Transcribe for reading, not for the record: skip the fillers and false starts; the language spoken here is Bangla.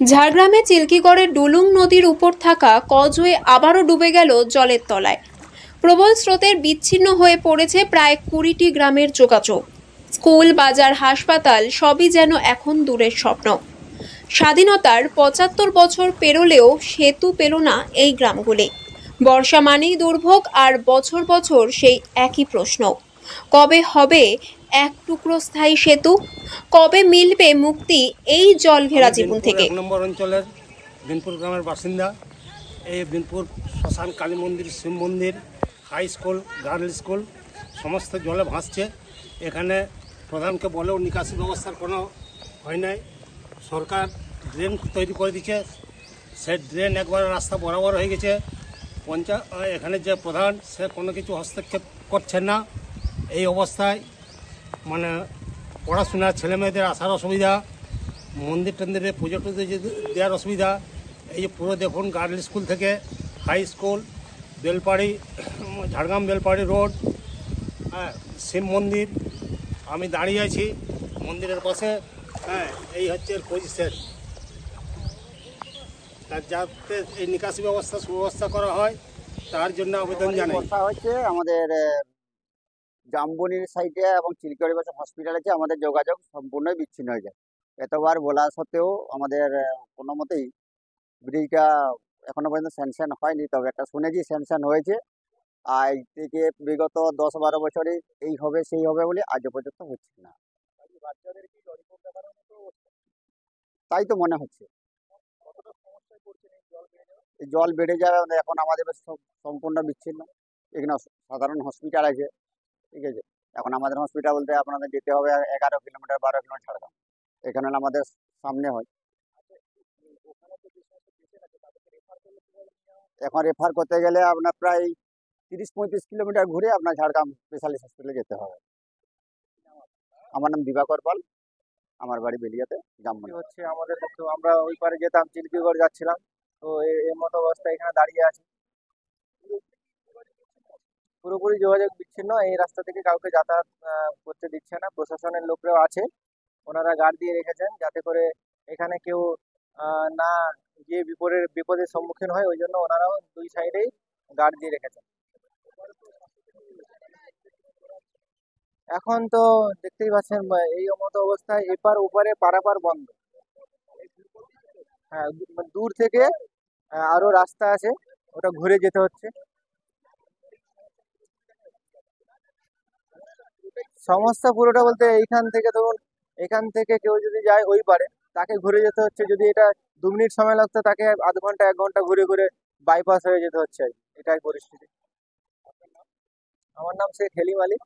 ঝাড়গ্রামে চিল্কিগড়ের ডুলুং নদীর উপর থাকা কজওয়ে আবারও ডুবে গেল জলের তলায়। প্রবল স্রোতের বিচ্ছিন্ন হয়ে পড়েছে প্রায় 20টি গ্রামের যোগাযোগ। স্কুল, বাজার, হাসপাতাল সবই যেন এখন দূরের স্বপ্ন। স্বাধীনতার 75 বছর পেরোলেও সেতু পেল না এই গ্রামগুলি। বর্ষা মানেই দুর্ভোগ, আর বছর বছর সেই একই প্রশ্ন, কবে হবে এক টুকরো স্থায়ী সেতু, কবে মিলবে মুক্তি এই জল ঘেরা জীবন থেকে। 1 নম্বর অঞ্চলের বিনপুর গ্রামের বাসিন্দা। এই বিনপুর শ্মশান, কালী মন্দির, শিব মন্দির, হাই স্কুল, গার্ল স্কুল সমস্ত জলে ভাসছে। এখানে প্রধানকে বলেও নিকাশি ব্যবস্থার কোনো হয় নাই। সরকার ড্রেন তৈরি করে দিচ্ছে, সে ড্রেন একবার রাস্তা বরাবর হয়ে গেছে। এখানে যে প্রধান, সে কোনো কিছু হস্তক্ষেপ করছেন না। এই অবস্থায় মানে পড়াশোনার ছেলেমেয়েদের আসার অসুবিধা, মন্দির টন্দিরে পুজো টুজো দেওয়ার অসুবিধা। এই যে পুরো দেখুন, গার্ল স্কুল থেকে high school, Belpari, Jhargram Belpari road, হ্যাঁ, শিব মন্দির, আমি দাঁড়িয়ে আছি মন্দিরের পাশে। হ্যাঁ, এই হচ্ছে এর পজিশন। তার যাতে এই নিকাশি ব্যবস্থা সুব্যবস্থা করা হয়, তার জন্য আবেদন জানাই। হচ্ছে আমাদের জামবনির সাইডে এবং চিল্কিগড় হসপিটাল আছে, আমাদের যোগাযোগ সম্পূর্ণই বিচ্ছিন্ন হয়ে যায়। এতবার বলা সত্ত্বেও আমাদের কোনো মতেই ব্রিজটা এখনো পর্যন্ত স্যাংশন হয়নি। তবে একটা শুনেছি স্যাংশন হয়েছে, আর থেকে বিগত 10-12 বছরই এই হবে সেই হবে বলে আজও পর্যন্ত হচ্ছে না। তাই তো মনে হচ্ছে জল বেড়ে যাবে। এখন আমাদের সম্পূর্ণ বিচ্ছিন্ন। এখানে সাধারণ হসপিটাল আছে, ঠিক আছে। এখন আমাদের হসপিটাল বলতে আপনাদের যেতে হবে 11 কিলোমিটার 12 কিলোমিটার ঝাড়গ্রাম। এখানে আমাদের সামনে হয়। এখন রেফার করতে গেলে আপনার প্রায় 30-35 কিলোমিটার ঘুরে আপনার ঝাড়গ্রাম স্পেশালিস্ট হসপিটালে যেতে হবে। আমার নাম দিবাকর পাল, আমার বাড়ি বেলিয়াতে, জামবনি। হচ্ছে আমাদের পক্ষে, আমরা ওই পারে যেতাম, চিল্কিগড় যাচ্ছিলাম, তো এর মতো অবস্থা এখানে দাঁড়িয়ে আছে। পুরোপুরি যোগাযোগ বিচ্ছিন্ন। এই রাস্তা থেকে কাউকে যাতায়াত করতে দিচ্ছে না। প্রশাসনের লোকরাও আছে, ওনারা গার্ড দিয়ে রেখেছেন যাতে করে এখানে কেউ না গিয়ে বিপদের সম্মুখীন হয়। ওই জন্য ওনারাও দুই সাইডেই গার্ড দিয়ে রেখেছেন। এখন তো দেখতেই পাচ্ছেন এই মতো অবস্থায় এপার ওপারে পারাপার বন্ধ। হ্যাঁ, দূর থেকে আরো রাস্তা আছে, ওটা ঘুরে যেতে হচ্ছে। সমস্যা পুরোটা বলতে এইখান থেকে ধরুন, এখান থেকে কেউ যদি যায় ওই পারে, তাকে ঘুরে যেতে হচ্ছে। যদি এটা 2 মিনিট সময় লাগতো, তাকে আধ ঘন্টা 1 ঘন্টা ঘুরে ঘুরে বাইপাস হয়ে যেতে হচ্ছে। এটাই পরিস্থিতি। আমার নাম শেখ হেলিম আলী।